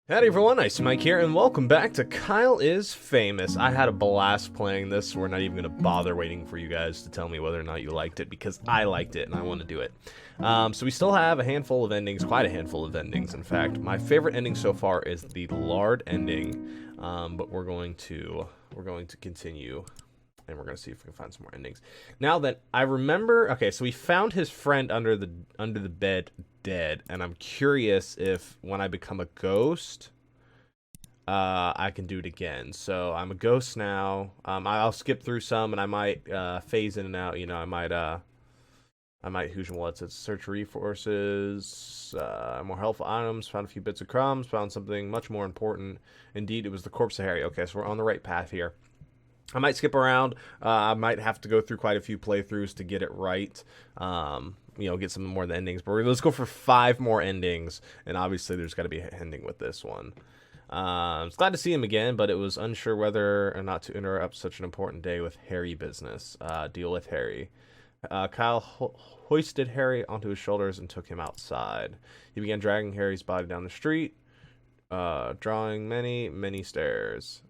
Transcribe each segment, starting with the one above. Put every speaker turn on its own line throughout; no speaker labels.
Howdy everyone, Ice Mike here, and welcome back to Kyle is Famous. I had a blast playing this. We're not even going to bother waiting for you guys to tell me whether or not you liked it, because I liked it and I want to do it. So we still have a handful of endings, quite a handful of endings, in fact. My favorite ending so far is the lard ending, but we're going to continue. And we're going to see if we can find some more endings. Now that I remember, okay, so we found his friend under the bed dead, and I'm curious if when I become a ghost, I can do it again. So I'm a ghost now. I'll skip through some, and I might phase in and out. You know, I might who's and what's it. Search resources, more helpful items. Found a few bits of crumbs. Found something much more important. Indeed, it was the corpse of Harry. Okay, so we're on the right path here. I might skip around. I might have to go through quite a few playthroughs to get it right. Get some more of the endings. But let's go for 5 more endings. And obviously, there's got to be an ending with this one. I was glad to see him again, but it was unsure whether or not to interrupt such an important day with Harry business. Deal with Harry. Kyle hoisted Harry onto his shoulders and took him outside. He began dragging Harry's body down the street, drawing many, many stairs.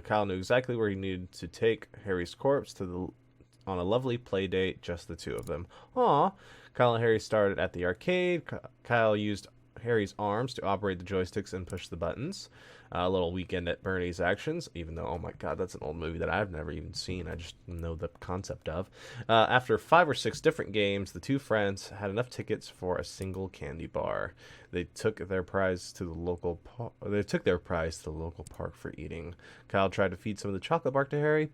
Kyle knew exactly where he needed to take Harry's corpse on a lovely play date, just the two of them. Aw. Kyle and Harry started at the arcade. Kyle used Harry's arms to operate the joysticks and push the buttons. A little weekend at Bernie's actions, even though, oh my god, that's an old movie that I've never even seen. I just know the concept of. After 5 or 6 different games, the two friends had enough tickets for a single candy bar. They took their prize to the local park for eating. Kyle tried to feed some of the chocolate bar to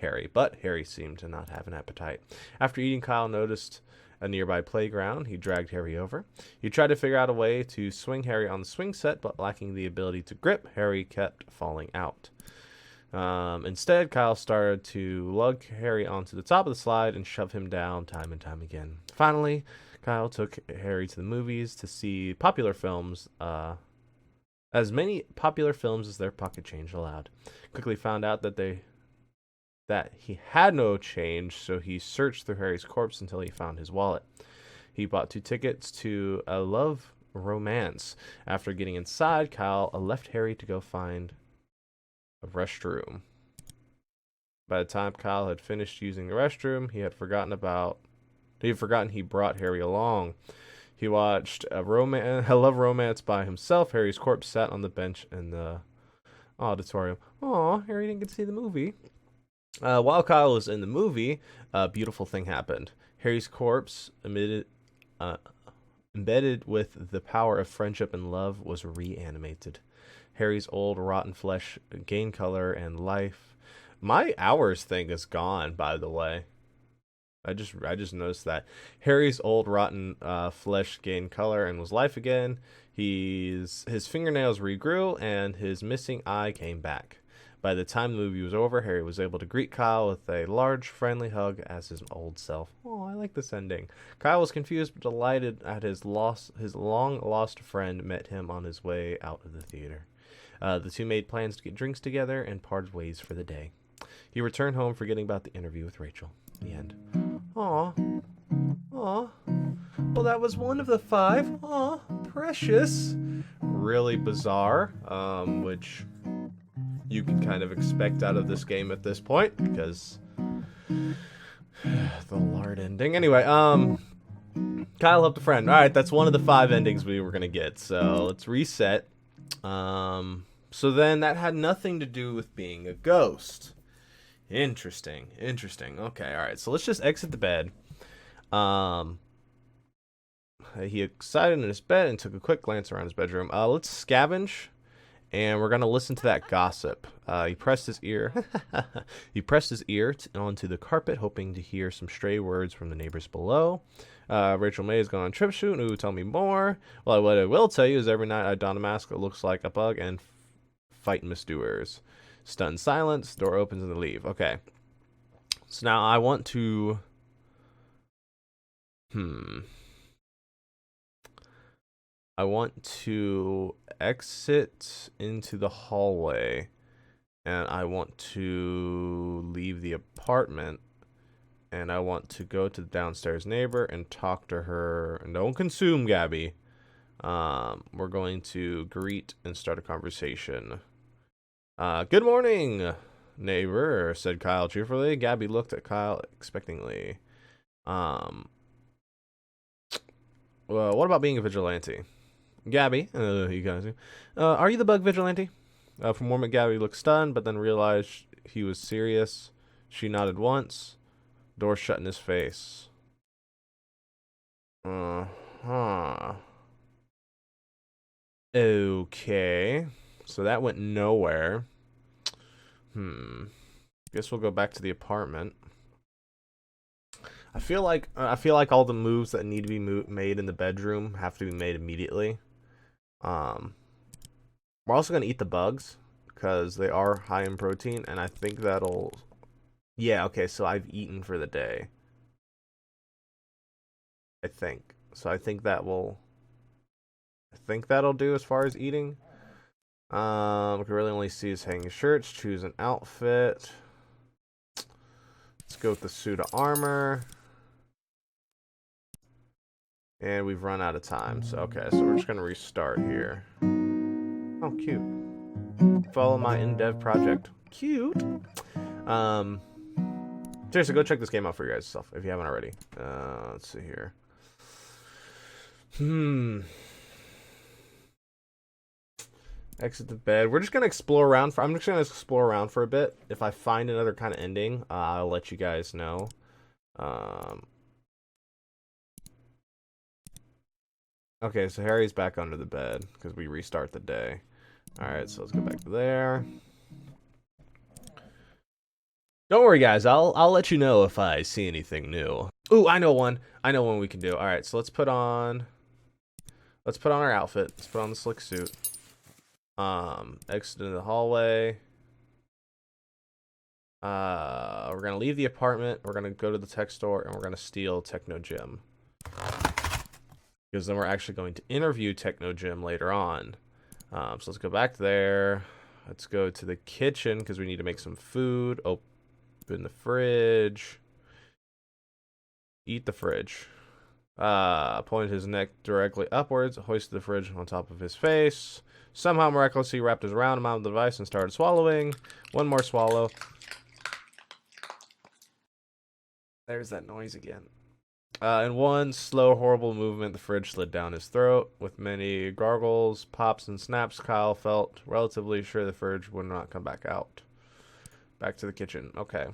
Harry, but Harry seemed to not have an appetite. After eating, Kyle noticed a nearby playground. He dragged Harry over. He tried to figure out a way to swing Harry on the swing set, but lacking the ability to grip, Harry kept falling out. Instead, Kyle started to lug Harry onto the top of the slide and shove him down time and time again. Finally, Kyle took Harry to the movies to see popular films, as many popular films as their pocket change allowed. Quickly found out that he had no change, so he searched through Harry's corpse until he found his wallet. He bought 2 tickets to a love romance. After getting inside, Kyle left Harry to go find a restroom. By the time Kyle had finished using the restroom, he had forgotten he brought Harry along. He watched a love romance by himself. Harry's corpse sat on the bench in the auditorium. Aw, Harry didn't get to see the movie. While Kyle was in the movie, a beautiful thing happened. Harry's corpse, embedded with the power of friendship and love, was reanimated. Harry's old rotten flesh gained color and life. My hours thing is gone, by the way. I just noticed that. Harry's old rotten flesh gained color and was life again. His fingernails regrew and his missing eye came back. By the time the movie was over, Harry was able to greet Kyle with a large, friendly hug as his old self. Oh, I like this ending. Kyle was confused but delighted at his long-lost friend met him on his way out of the theater. The two made plans to get drinks together and parted ways for the day. He returned home, forgetting about the interview with Rachel. The end. Aw. Aw. Well, that was one of the 5. Aw, precious. Really bizarre, which you can kind of expect out of this game at this point, because the lard ending. Anyway, Kyle helped a friend. All right, that's one of the 5 endings we were gonna get. So let's reset. So then that had nothing to do with being a ghost. Interesting. Okay, all right. So let's just exit the bed. He excited in his bed and took a quick glance around his bedroom. Let's scavenge. And we're gonna listen to that gossip. He pressed his ear. Onto the carpet, hoping to hear some stray words from the neighbors below. Rachel May has gone on trip shoot. Ooh, tell me more. Well, what I will tell you is every night I don a mask that looks like a bug and fight misdoers. Stunned silence. Door opens and they leave. Okay. So now I want to. I want to exit into the hallway, and I want to leave the apartment, and I want to go to the downstairs neighbor and talk to her. And don't consume, Gabby. We're going to greet and start a conversation. Good morning, neighbor, said Kyle cheerfully. Gabby looked at Kyle expectingly. Well, what about being a vigilante? Gabby, you guys, are you the bug vigilante? For a moment, Gabby looked stunned, but then realized he was serious. She nodded once. Door shut in his face. Uh-huh. Okay. So that went nowhere. Guess we'll go back to the apartment. I feel like all the moves that need to be made in the bedroom have to be made immediately. We're also gonna eat the bugs because they are high in protein, and I think that'll. Yeah. Okay. So I've eaten for the day. I think so. I think that'll do as far as eating. We can really only see his hanging shirts. Choose an outfit. Let's go with the suit of armor. And we've run out of time. So okay, so we're just gonna restart here. Oh, cute. Follow my in-dev project. Cute. Seriously, go check this game out for you guys yourself if you haven't already. Let's see here. Exit the bed. We're just gonna explore around for. I'm just gonna explore around for a bit. If I find another kind of ending, I'll let you guys know. Okay, so Harry's back under the bed because we restart the day. All right, so let's go back to there. Don't worry, guys. I'll let you know if I see anything new. Ooh, I know one. I know one we can do. All right, so let's put on our outfit. Let's put on the slick suit. Exit into the hallway. We're gonna leave the apartment. We're gonna go to the tech store and we're gonna steal Techno Jim. Because then we're actually going to interview Techno Jim later on. So let's go back there. Let's go to the kitchen because we need to make some food. Open the fridge. Eat the fridge. Pointed his neck directly upwards, hoisted the fridge on top of his face. Somehow miraculously wrapped his round amount of the device and started swallowing. One more swallow. There's that noise again. In one slow, horrible movement, the fridge slid down his throat. With many gargles, pops, and snaps, Kyle felt relatively sure the fridge would not come back out. Back to the kitchen. Okay.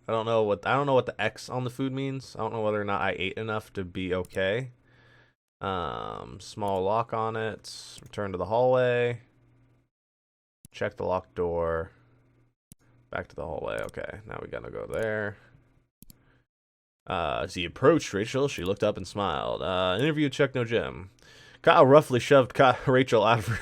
I don't know what the X on the food means. I don't know whether or not I ate enough to be okay. Small lock on it. Return to the hallway. Check the locked door. Back to the hallway. Okay, now we gotta go there. As he approached Rachel, she looked up and smiled. Interview Techno Jim. Kyle roughly shoved Rachel out of her.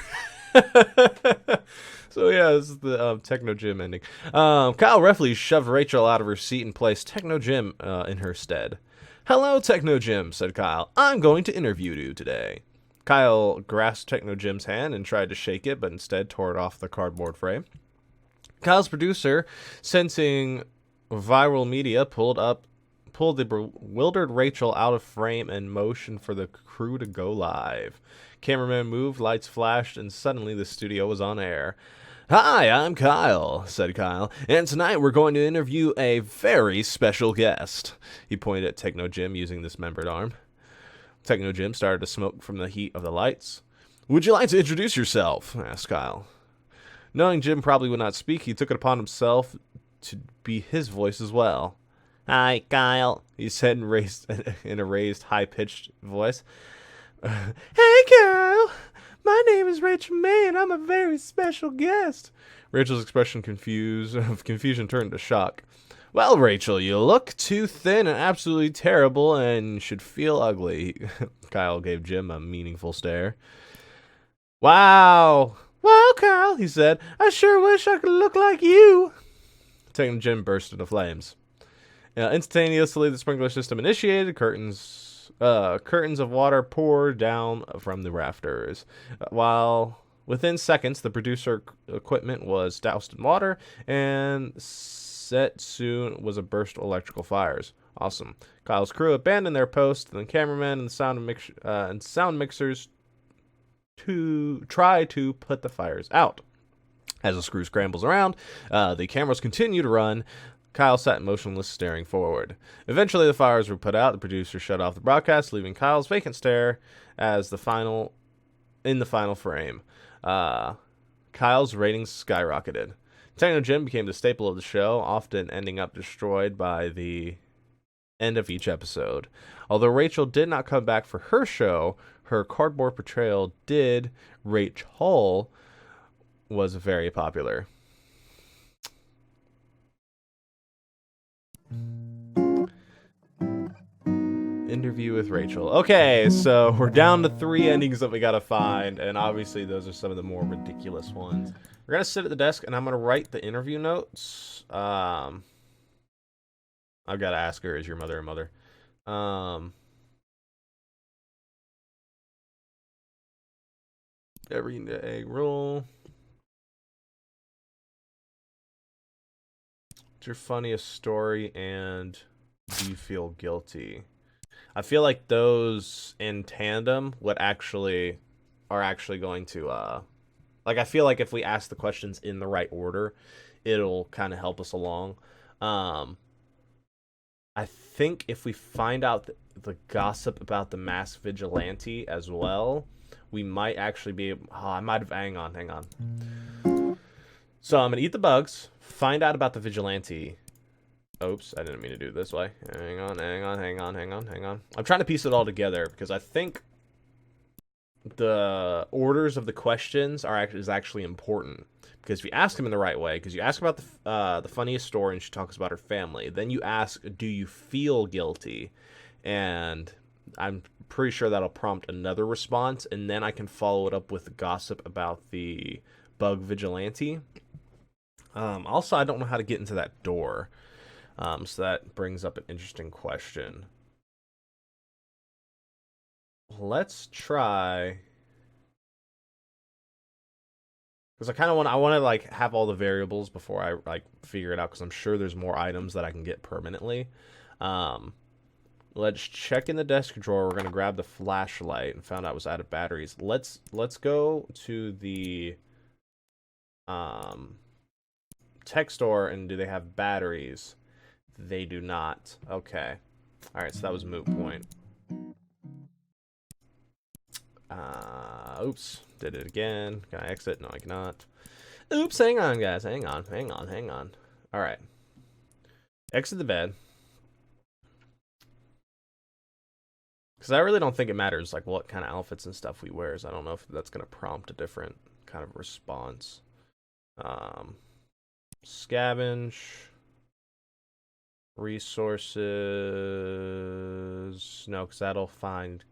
So yeah, this is the Techno Jim ending. Kyle roughly shoved Rachel out of her seat and placed Techno Jim in her stead. Hello, Techno Jim, said Kyle. I'm going to interview you today. Kyle grasped Techno Jim's hand and tried to shake it, but instead tore it off the cardboard frame. Kyle's producer, sensing viral media, pulled the bewildered Rachel out of frame and motioned for the crew to go live. Cameraman moved, lights flashed, and suddenly the studio was on air. Hi, I'm Kyle, said Kyle, and tonight we're going to interview a very special guest. He pointed at Techno Jim using this dismembered arm. Techno Jim started to smoke from the heat of the lights. Would you like to introduce yourself? Asked Kyle. Knowing Jim probably would not speak, he took it upon himself to be his voice as well. Hi, Kyle, he said in a raised, high-pitched voice. Hey, Kyle, my name is Rachel May, and I'm a very special guest. Rachel's expression of confusion turned to shock. Well, Rachel, you look too thin and absolutely terrible and should feel ugly. Kyle gave Jim a meaningful stare. Wow, Kyle, he said. I sure wish I could look like you. Jim burst into flames. Instantaneously, the sprinkler system initiated. Curtains of water poured down from the rafters. While within seconds, the producer equipment was doused in water, and set soon was a burst of electrical fires. Awesome. Kyle's crew abandoned their post, and the cameraman and the sound mixers to try to put the fires out. As the screw scrambles around, the cameras continue to run. Kyle sat motionless, staring forward. Eventually, the fires were put out. The producer shut off the broadcast, leaving Kyle's vacant stare as the final frame. Kyle's ratings skyrocketed. Techno Jim became the staple of the show, often ending up destroyed by the end of each episode. Although Rachel did not come back for her show, her cardboard portrayal did. Rachel was very popular. Interview with Rachel. Okay, so we're down to 3 endings that we gotta find, and obviously those are some of the more ridiculous ones. We're gonna sit at the desk, and I'm gonna write the interview notes. I've gotta ask her, is your mother a mother? Every egg roll. What's your funniest story, and do you feel guilty? I feel like those in tandem are actually going to like, I feel like if we ask the questions in the right order, it'll kind of help us along. I think if we find out the gossip about the masked vigilante as well, we might actually be able, I might have, hang on. So I'm gonna eat the bugs, find out about the vigilante. Oops, I didn't mean to do it this way. Hang on. I'm trying to piece it all together because I think the orders of the questions is actually important. Because if you ask them in the right way, because you ask about the funniest story and she talks about her family, then you ask, do you feel guilty? And I'm pretty sure that'll prompt another response, and then I can follow it up with gossip about the bug vigilante. Also, I don't know how to get into that door. So that brings up an interesting question. Let's try, because I want to like have all the variables before I like figure it out, because I'm sure there's more items that I can get permanently. Let's check in the desk drawer. We're gonna grab the flashlight and found out it was out of batteries. Let's go to the tech store, and do they have batteries? They do not. Okay. Alright, so that was moot point. Oops. Did it again. Can I exit? No, I cannot. Oops, hang on, guys. Hang on. Alright. Exit the bed. Because I really don't think it matters, like, what kind of outfits and stuff we wear. I don't know if that's going to prompt a different kind of response. Scavenge. Resources. No, because that'll find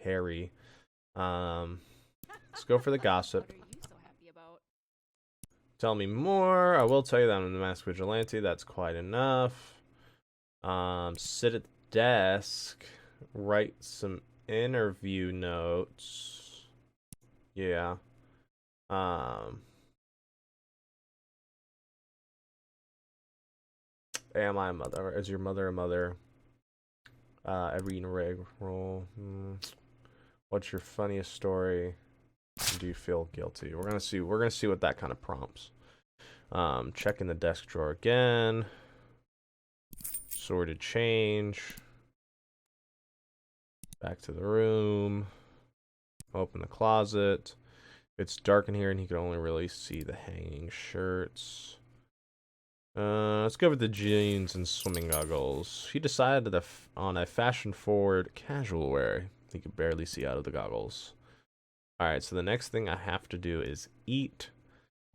Harry. Let's go for the gossip.
What are you so happy about?
Tell me more. I will tell you that I'm the masked vigilante. That's quite enough. Sit at the desk. Write some interview notes. Yeah. Am I a mother? Is your mother a mother? Every reg roll. What's your funniest story? Do you feel guilty? We're gonna see what that kind of prompts. Checking the desk drawer again. Sorted change. Back to the room. Open the closet. It's dark in here and he can only really see the hanging shirts. Let's go with the jeans and swimming goggles. He decided on a fashion-forward casual wear. He could barely see out of the goggles. Alright, so the next thing I have to do is eat.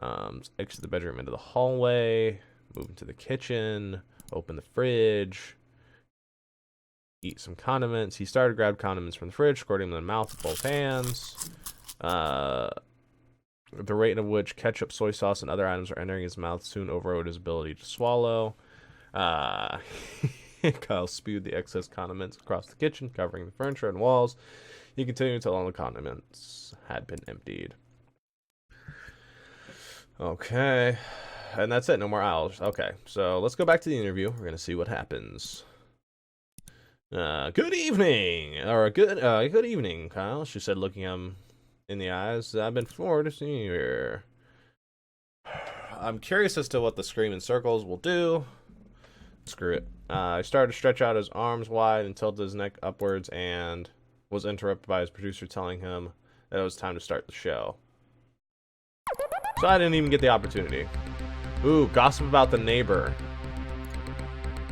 Exit the bedroom into the hallway. Move into the kitchen. Open the fridge. Eat some condiments. He started to grab condiments from the fridge, squirting them in the mouth with both hands. The rate of which ketchup, soy sauce, and other items are entering his mouth soon overrode his ability to swallow. Kyle spewed the excess condiments across the kitchen, covering the furniture and walls. He continued until all the condiments had been emptied. Okay. And that's it. No more owls. Okay, so let's go back to the interview. We're going to see what happens. Good evening, or good evening, Kyle, she said, looking him in the eyes. I've been forward to see you here. I'm curious as to what the scream in circles will do. Screw it. He started to stretch out his arms wide and tilted his neck upwards and was interrupted by his producer telling him that it was time to start the show. So I didn't even get the opportunity. Ooh, gossip about the neighbor.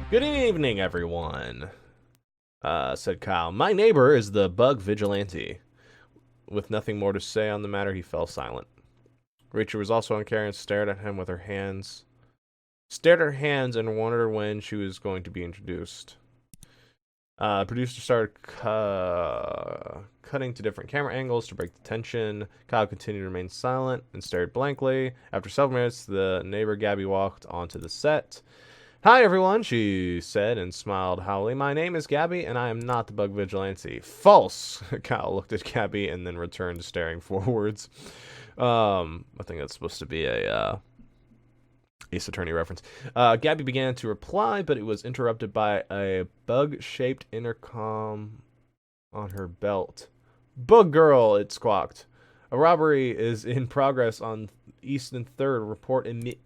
Good evening, everyone, said Kyle. My neighbor is the bug vigilante. With nothing more to say on the matter, he fell silent. Rachel was also uncaring and stared at him with her hands. Stared at her hands and wondered when she was going to be introduced. Producer started cutting to different camera angles to break the tension. Kyle continued to remain silent and stared blankly. After several minutes, the neighbor Gabby walked onto the set. Hi, everyone, she said and smiled happily. My name is Gabby, and I am not the bug vigilante. False! Kyle looked at Gabby and then returned to staring forwards. I think that's supposed to be a Ace Attorney reference. Gabby began to reply, but it was interrupted by a bug-shaped intercom on her belt. Bug girl, it squawked. A robbery is in progress on East and 3rd. Report immediately.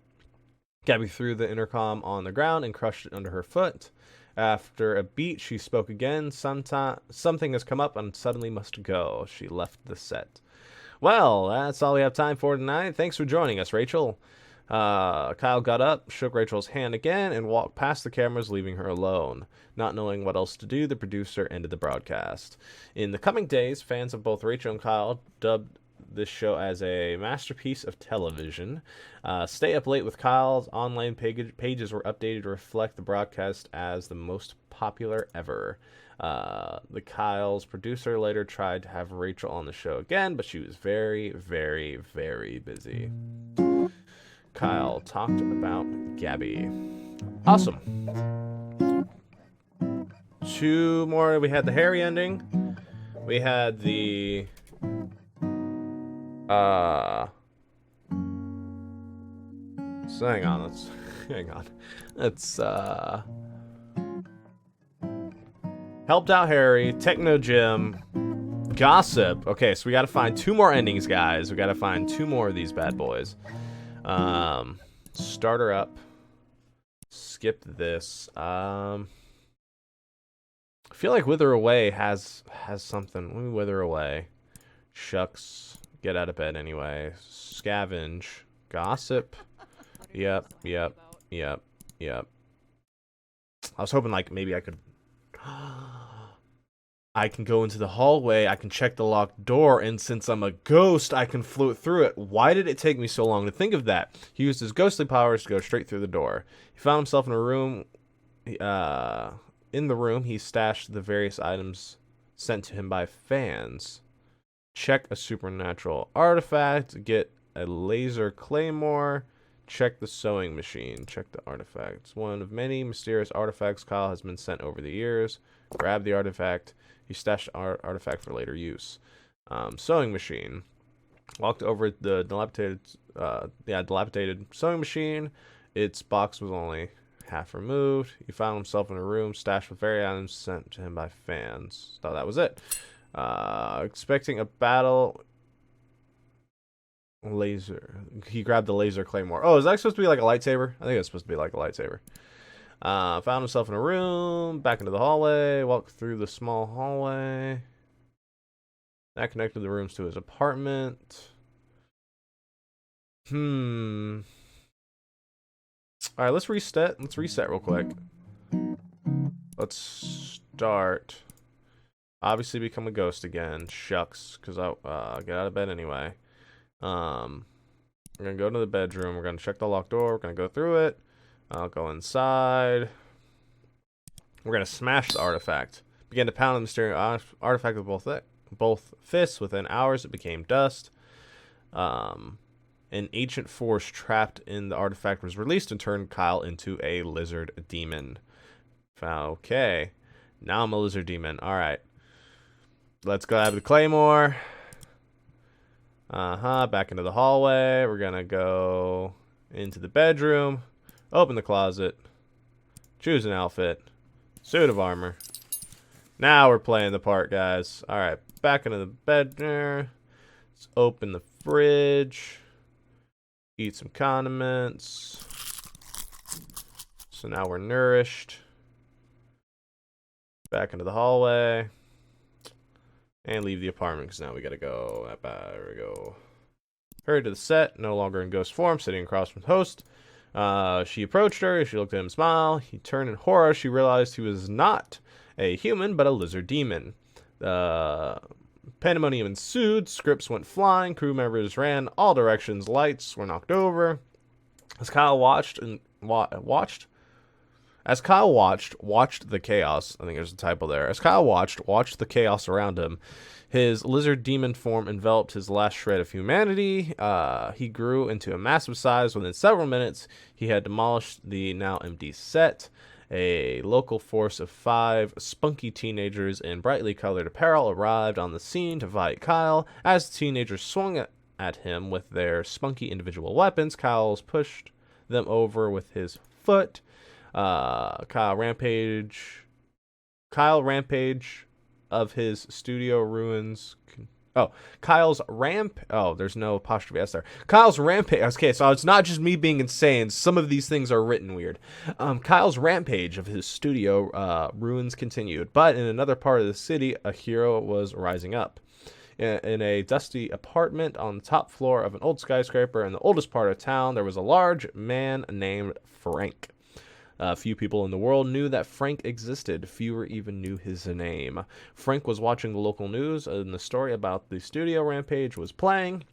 Gabby threw the intercom on the ground and crushed it under her foot. After a beat, she spoke again. Something has come up and suddenly must go. She left the set. Well, that's all we have time for tonight. Thanks for joining us, Rachel. Kyle got up, shook Rachel's hand again, and walked past the cameras, leaving her alone. Not knowing what else to do, the producer ended the broadcast. In the coming days, fans of both Rachel and Kyle dubbed this show as a masterpiece of television. Stay up late with Kyle's online pages were updated to reflect the broadcast as the most popular ever. The Kyle's producer later tried to have Rachel on the show again, but she was very, very, very busy. Kyle talked about Gabby. Awesome. 2 more. We had the Harry ending. We had the so hang on, let's helped out Harry, Techno Gym, gossip. Okay, so we gotta find 2 more endings, guys. We gotta find 2 more of these bad boys. Start her up. Skip this. I feel like Wither Away has something. Let me Wither Away. Shucks. Get out of bed anyway. Scavenge. Gossip. Yep. I was hoping like maybe I could. I can go into the hallway, I can check the locked door, and since I'm a ghost, I can float through it. Why did it take me so long to think of that? He used his ghostly powers to go straight through the door. He found himself in a room. In the room, he stashed the various items sent to him by fans. Check a supernatural artifact. Get a laser claymore. Check the sewing machine. Check the artifacts. One of many mysterious artifacts Kyle has been sent over the years. Grab the artifact. He stashed the artifact for later use. Sewing machine. Walked over the dilapidated sewing machine. Its box was only half removed. He found himself in a room stashed with various items sent to him by fans. So that was it. Expecting a battle. Laser. He grabbed the laser claymore. Oh, is that supposed to be like a lightsaber? I think it's supposed to be like a lightsaber. Found himself in a room. Back into the hallway. Walked through the small hallway. That connected the rooms to his apartment. Alright, let's reset. Let's reset real quick. Let's start. Obviously become a ghost again. Shucks. Because I'll get out of bed anyway. We're going to go to the bedroom. We're going to check the locked door. We're going to go through it. I'll go inside. We're going to smash the artifact. Begin to pound the mysterious artifact with both fists. Within hours, it became dust. An ancient force trapped in the artifact was released and turned Kyle into a lizard demon. Okay. Now I'm a lizard demon. Alright. Let's grab the claymore. Back into the hallway. We're gonna go into the bedroom. Open the closet. Choose an outfit. Suit of armor. Now we're playing the part, guys. All right, back into the bed there. Let's open the fridge. Eat some condiments. So now we're nourished. Back into the hallway. And leave the apartment because now we gotta go. There we go. Hurried to the set, no longer in ghost form, sitting across from the host. She approached her. She looked at him, smile. He turned in horror. She realized he was not a human, but a lizard demon. Pandemonium ensued. Scripts went flying. Crew members ran all directions. Lights were knocked over. As Kyle watched the chaos. I think there's a typo there. As Kyle watched the chaos around him. His lizard demon form enveloped his last shred of humanity. He grew into a massive size. Within several minutes, he had demolished the now empty set. A local force of 5 spunky teenagers in brightly colored apparel arrived on the scene to fight Kyle. As the teenagers swung at him with their spunky individual weapons, Kyle pushed them over with his foot. Kyle Rampage of his studio ruins. There's no apostrophe S there. Kyle's rampage. Okay, so it's not just me being insane. Some of these things are written weird. Kyle's rampage of his studio ruins continued, but in another part of the city, a hero was rising up. In a dusty apartment on the top floor of an old skyscraper in the oldest part of town, there was a large man named Frank. Few people in the world knew that Frank existed. Fewer even knew his name. Frank was watching the local news, and the story about the studio rampage was playing.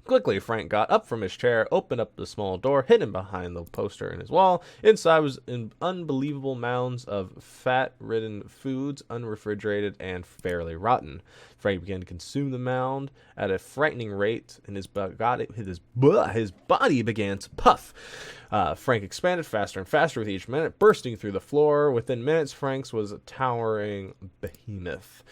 Quickly, Frank got up from his chair, opened up the small door hidden behind the poster in his wall. Inside was unbelievable mounds of fat-ridden foods, unrefrigerated and fairly rotten. Frank began to consume the mound at a frightening rate, and his body began to puff. Frank expanded faster and faster with each minute, bursting through the floor. Within minutes, Frank's was a towering behemoth.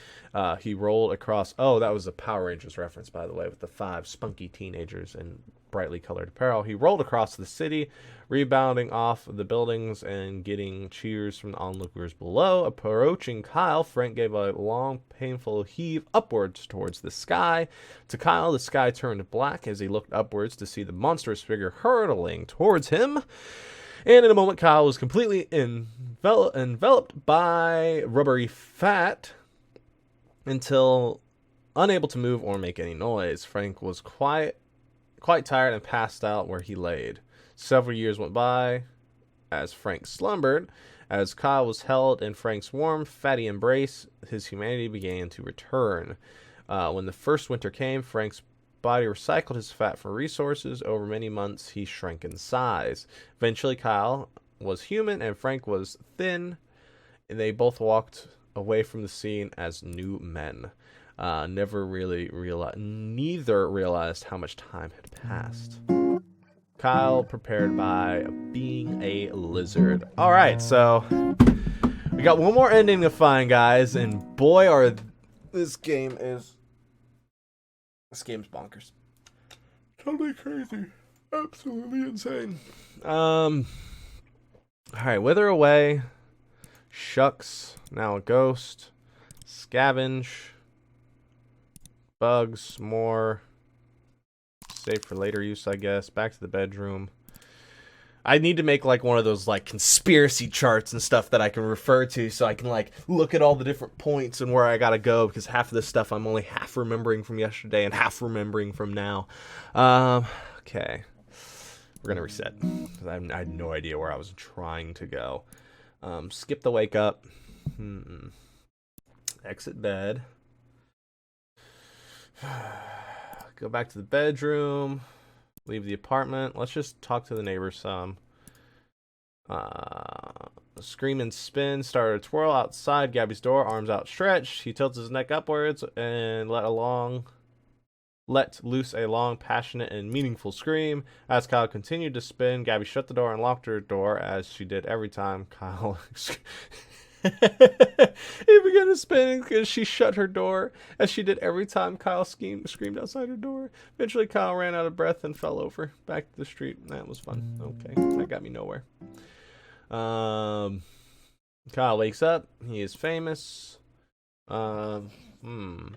He rolled across... Oh, that was a Power Rangers reference, by the way, with the 5 spunky teenagers in brightly colored apparel. He rolled across the city, rebounding off the buildings and getting cheers from the onlookers below. Approaching Kyle, Frank gave a long, painful heave upwards towards the sky. To Kyle, the sky turned black as he looked upwards to see the monstrous figure hurtling towards him. And in a moment, Kyle was completely enveloped by rubbery fat until unable to move or make any noise. Frank was quite tired and passed out where he laid. Several years went by as Frank slumbered. As Kyle was held in Frank's warm, fatty embrace, his humanity began to return. When the first winter came, Frank's body recycled his fat for resources. Over many months, he shrank in size. Eventually, Kyle was human and Frank was thin, and they both walked away from the scene as new men. Neither realized how much time had passed. Kyle prepared by being a lizard. All right, so we got one more ending to find, guys, and boy, this game's bonkers. Totally crazy, absolutely insane. All right, wither away. Shucks, now a ghost. Scavenge. Bugs, more. Save for later use, I guess. Back to the bedroom. I need to make like one of those like conspiracy charts and stuff that I can refer to so I can like look at all the different points and where I gotta go, because half of this stuff I'm only half remembering from yesterday and half remembering from now. Okay. We're gonna reset. I had no idea where I was trying to go. Skip the wake up. Exit bed. Go back to the bedroom. Leave the apartment. Let's just talk to the neighbors some. Scream and spin. Started to twirl outside Gabby's door. Arms outstretched. He tilts his neck upwards and let loose a long, passionate, and meaningful scream. As Kyle continued to spin, Gabby shut the door and locked her door as she did every time Kyle... He began to spin because she shut her door, as she did every time Kyle screamed outside her door. Eventually, Kyle ran out of breath and fell over. Back to the street. That was fun. Okay, that got me nowhere. Kyle wakes up. He is famous. Um, hmm.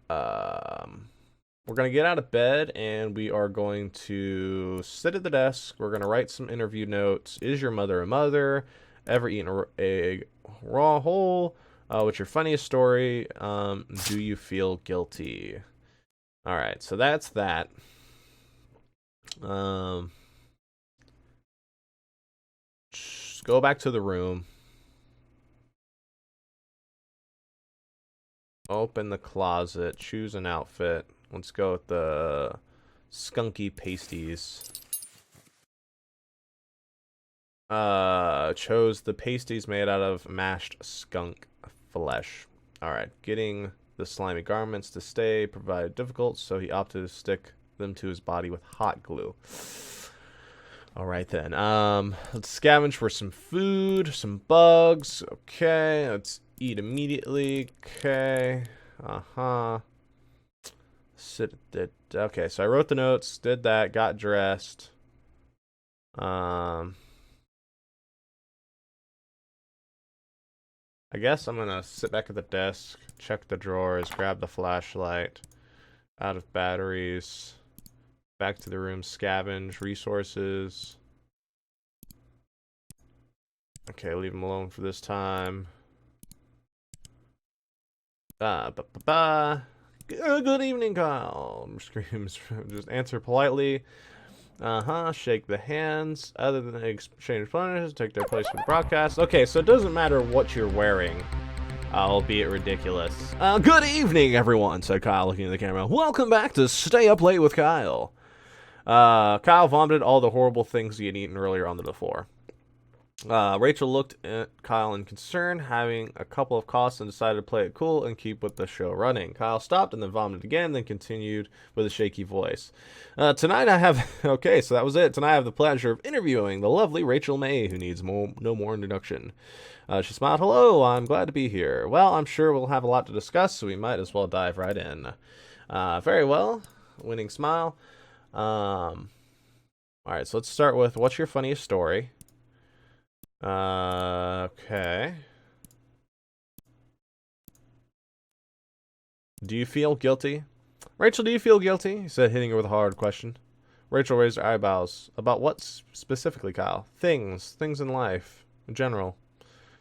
Um, we're going to get out of bed and we are going to sit at the desk. We're going to write some interview notes. Is your mother a mother? Ever eaten a egg raw whole? What's your funniest story? Do you feel guilty? All right, so that's that. Just go back to the room. Open the closet. Choose an outfit. Let's go with the skunky pasties. Chose the pasties made out of mashed skunk flesh. Alright, getting the slimy garments to stay provided difficult, so he opted to stick them to his body with hot glue. Alright then, let's scavenge for some food, some bugs. Okay, let's eat immediately. Okay, okay, so I wrote the notes, did that, got dressed. I guess I'm gonna sit back at the desk, check the drawers, grab the flashlight, out of batteries, back to the room, scavenge, resources. Okay, leave him alone for this time. Good evening, Kyle. Screams. Just answer politely. Shake the hands. Other than exchange planners, take their place for the broadcast. Okay, so it doesn't matter what you're wearing, albeit ridiculous. Good evening, everyone, said Kyle, looking at the camera. Welcome back to Stay Up Late with Kyle. Kyle vomited all the horrible things he had eaten earlier on the floor. Rachel looked at Kyle in concern, having a couple of coughs, and decided to play it cool and keep with the show running. Kyle stopped and then vomited again, then continued with a shaky voice. Tonight I have... Okay, so that was it. Tonight I have the pleasure of interviewing the lovely Rachel May, who needs no more introduction. She smiled. Hello, I'm glad to be here. Well, I'm sure we'll have a lot to discuss, so we might as well dive right in. Very well. Winning smile. Alright, so let's start with, what's your funniest story? Okay. Do you feel guilty? Rachel, do you feel guilty? He said, hitting her with a hard question. Rachel raised her eyebrows. About what specifically, Kyle? Things in life. In general.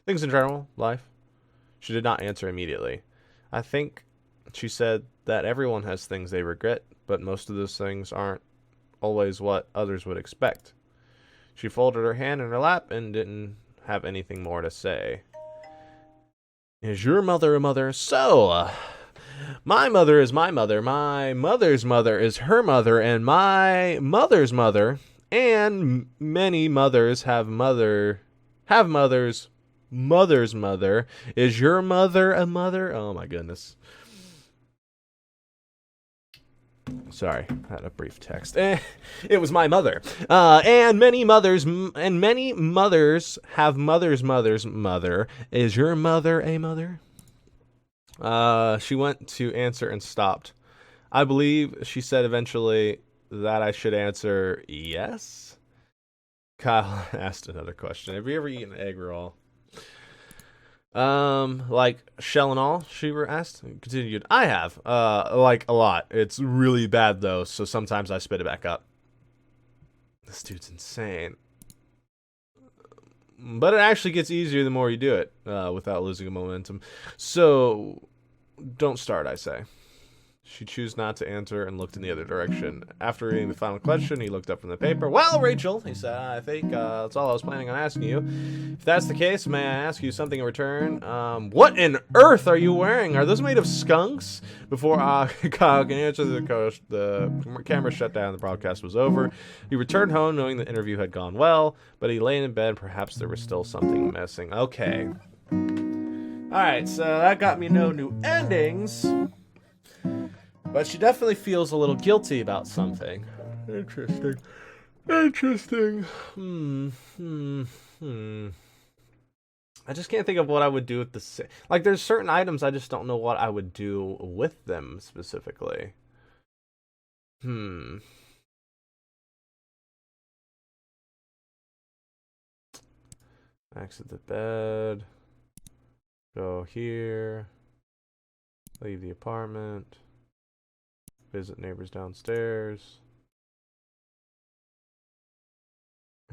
Things in general, life. She did not answer immediately. I think she said that everyone has things they regret, but most of those things aren't always what others would expect. She folded her hand in her lap and didn't have anything more to say. Is your mother a mother? So, my mother is my mother, my mother's mother is her mother, and my mother's mother, and many mothers have mothers' mother's mother. Is your mother a mother? Oh my goodness. Sorry, I had a brief text. It was my mother. And many mothers have mother's mother. Is your mother a mother? She went to answer and stopped. I believe she said eventually that I should answer yes. Kyle asked another question. Have you ever eaten an egg roll? Like shell and all, she asked. Continued. I have, like a lot. It's really bad though, so sometimes I spit it back up. This dude's insane. But it actually gets easier the more you do it, without losing a momentum. So, don't start, I say. She chose not to answer and looked in the other direction. After reading the final question, he looked up from the paper. Well, Rachel, he said, I think that's all I was planning on asking you. If that's the case, may I ask you something in return? What in earth are you wearing? Are those made of skunks? Before Kyle can answer, the camera shut down. The broadcast was over. He returned home knowing the interview had gone well, but he lay in bed. Perhaps there was still something missing. Okay. Alright, so that got me no new endings. But she definitely feels a little guilty about something. Interesting. I just can't think of what I would do with the... Like, there's certain items I just don't know what I would do with them specifically. Exit the bed. Go here. Leave the apartment. Visit neighbors downstairs.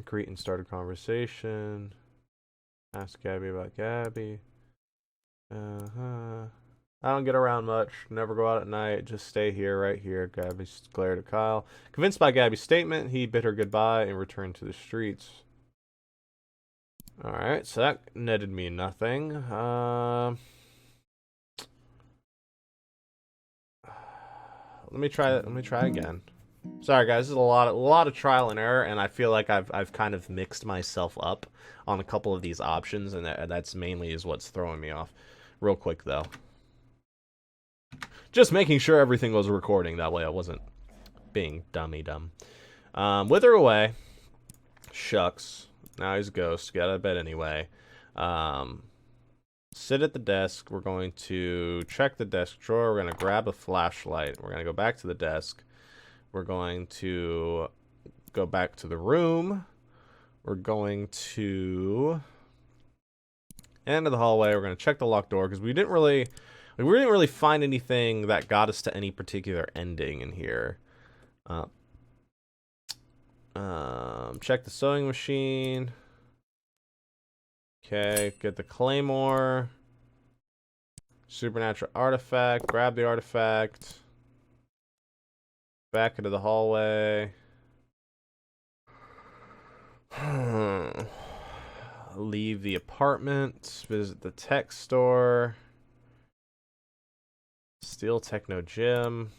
Greet and start a conversation. Ask Gabby about Gabby. I don't get around much. Never go out at night. Just stay here, right here. Gabby glared at Kyle. Convinced by Gabby's statement, he bid her goodbye and returned to the streets. Alright, so that netted me nothing. Let me try again. Sorry guys, this is a lot of trial and error, and I feel like I've kind of mixed myself up on a couple of these options, and that's mainly is what's throwing me off. Real quick though. Just making sure everything was recording, that way I wasn't being dummy dumb. Wither away. Shucks. Now he's a ghost. Get out of bed anyway. Sit at the desk. We're going to check the desk drawer. We're going to grab a flashlight. We're going to go back to the desk. We're going to go back to the room. We're going to end of the hallway. We're going to check the locked door because we didn't really find anything that got us to any particular ending in here. Check the sewing machine. Okay, get the claymore. Supernatural artifact. Grab the artifact. Back into the hallway. Leave the apartment. Visit the tech store. Steal Techno Gym.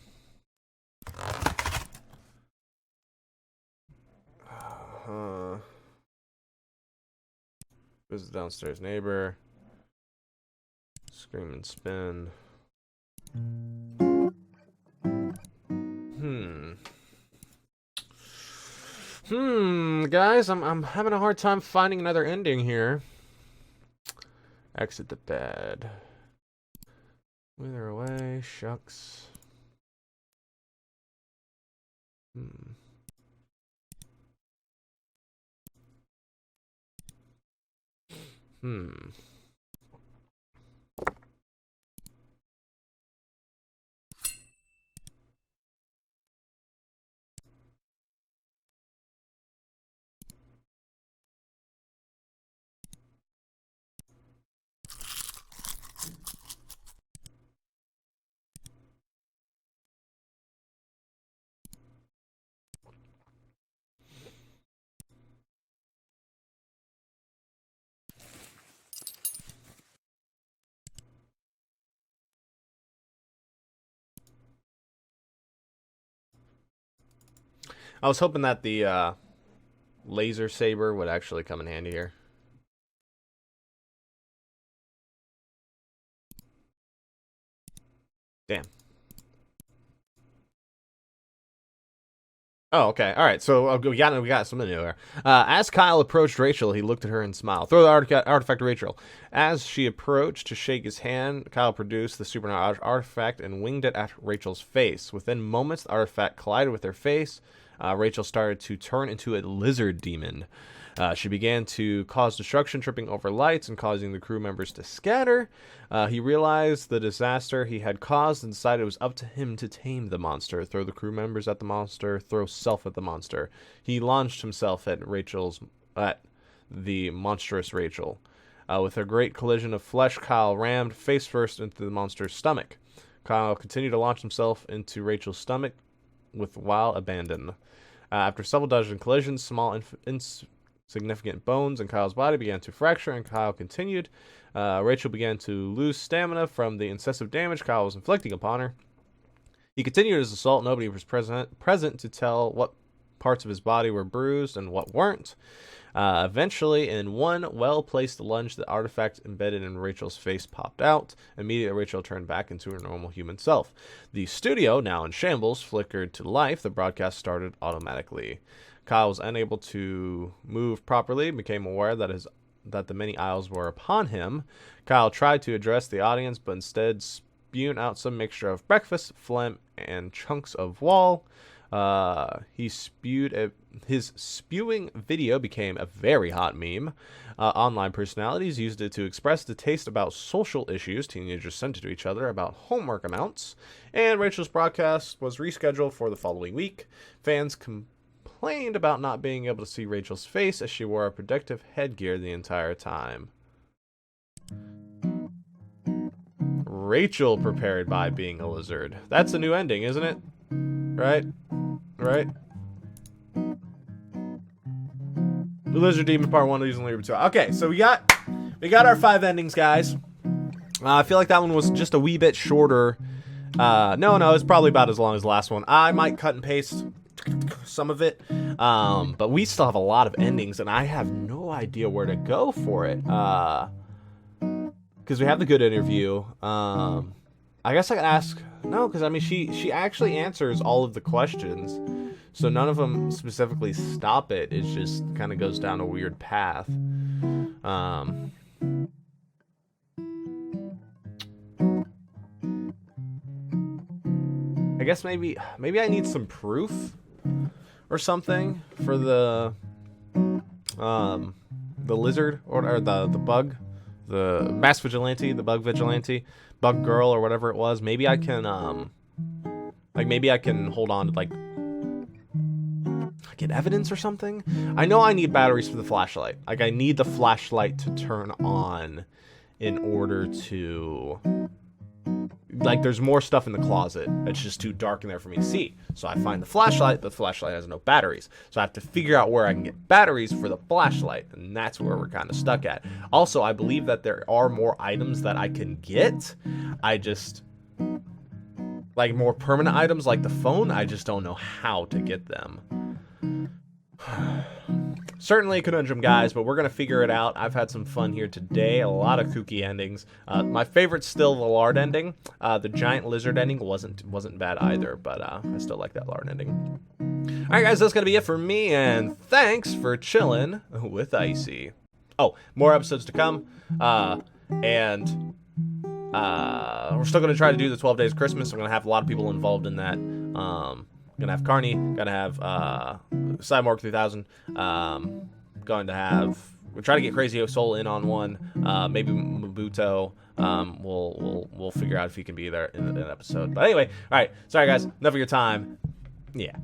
Visit downstairs neighbor. Scream and spin. Guys, I'm having a hard time finding another ending here. Exit the bed. Wither away, shucks. I was hoping that the laser saber would actually come in handy here. Damn. Oh, okay. All right. So we got something new here. As Kyle approached Rachel, he looked at her and smiled. Throw the artifact to Rachel. As she approached to shake his hand, Kyle produced the supernatural artifact and winged it at Rachel's face. Within moments, the artifact collided with her face. Rachel started to turn into a lizard demon. She began to cause destruction, tripping over lights and causing the crew members to scatter. He realized the disaster he had caused and decided it was up to him to tame the monster, throw the crew members at the monster, throw self at the monster. He launched himself at the monstrous Rachel. With a great collision of flesh, Kyle rammed face first into the monster's stomach. Kyle continued to launch himself into Rachel's stomach with wild abandon. After several dozen collisions, small insignificant bones in Kyle's body began to fracture, and Kyle continued. Rachel began to lose stamina from the incessant damage Kyle was inflicting upon her. He continued his assault. Nobody was present to tell what parts of his body were bruised and what weren't. Eventually, in one well-placed lunge, the artifact embedded in Rachel's face popped out. Immediately, Rachel turned back into her normal human self. The studio, now in shambles, flickered to life. The broadcast started automatically. Kyle was unable to move properly, became aware that the many eyes were upon him. Kyle tried to address the audience, but instead spewed out some mixture of breakfast, phlegm, and chunks of wall. His spewing video became a very hot meme. Online personalities used it to express distaste about social issues teenagers sent to each other about homework amounts. And Rachel's broadcast was rescheduled for the following week. Fans complained about not being able to see Rachel's face as she wore a protective headgear the entire time. Rachel prepared by being a lizard. That's the new ending, isn't it? Right? Right? The Lizard Demon Part 1, Losing Labor 2. Okay, so we got our 5 endings, guys. I feel like that one was just a wee bit shorter. No, it's probably about as long as the last one. I might cut and paste some of it. But we still have a lot of endings, and I have no idea where to go for it. Because we have the good interview. I guess I could ask... No, because, I mean, she actually answers all of the questions. So none of them specifically stop it. It just kind of goes down a weird path. I guess maybe I need some proof or something for the lizard or the bug, the mass vigilante, the bug vigilante, bug girl or whatever it was. Maybe I can maybe I can hold on to get evidence or something. I know I need batteries for the flashlight. Like, I need the flashlight to turn on in order to... Like, there's more stuff in the closet. It's just too dark in there for me to see. So I find the flashlight. The flashlight has no batteries. So I have to figure out where I can get batteries for the flashlight. And that's where we're kind of stuck at. Also, I believe that there are more items that I can get. I just... Like, more permanent items like the phone, I just don't know how to get them. Certainly a conundrum, guys, but we're going to figure it out. I've had some fun here today. A lot of kooky endings. My favorite's still the lard ending. The giant lizard ending wasn't bad either, but I still like that lard ending. All right, guys, that's going to be it for me, and thanks for chilling with Icy. Oh, more episodes to come, and we're still going to try to do the 12 Days of Christmas. I'm going to have a lot of people involved in that. Gonna have Carney, gonna have Cyborg 3000, going to have, we're trying to get Crazy Soul in on one, maybe Mabuto. We'll figure out if he can be there in an episode. But anyway, all right, sorry guys, enough of your time. Yeah.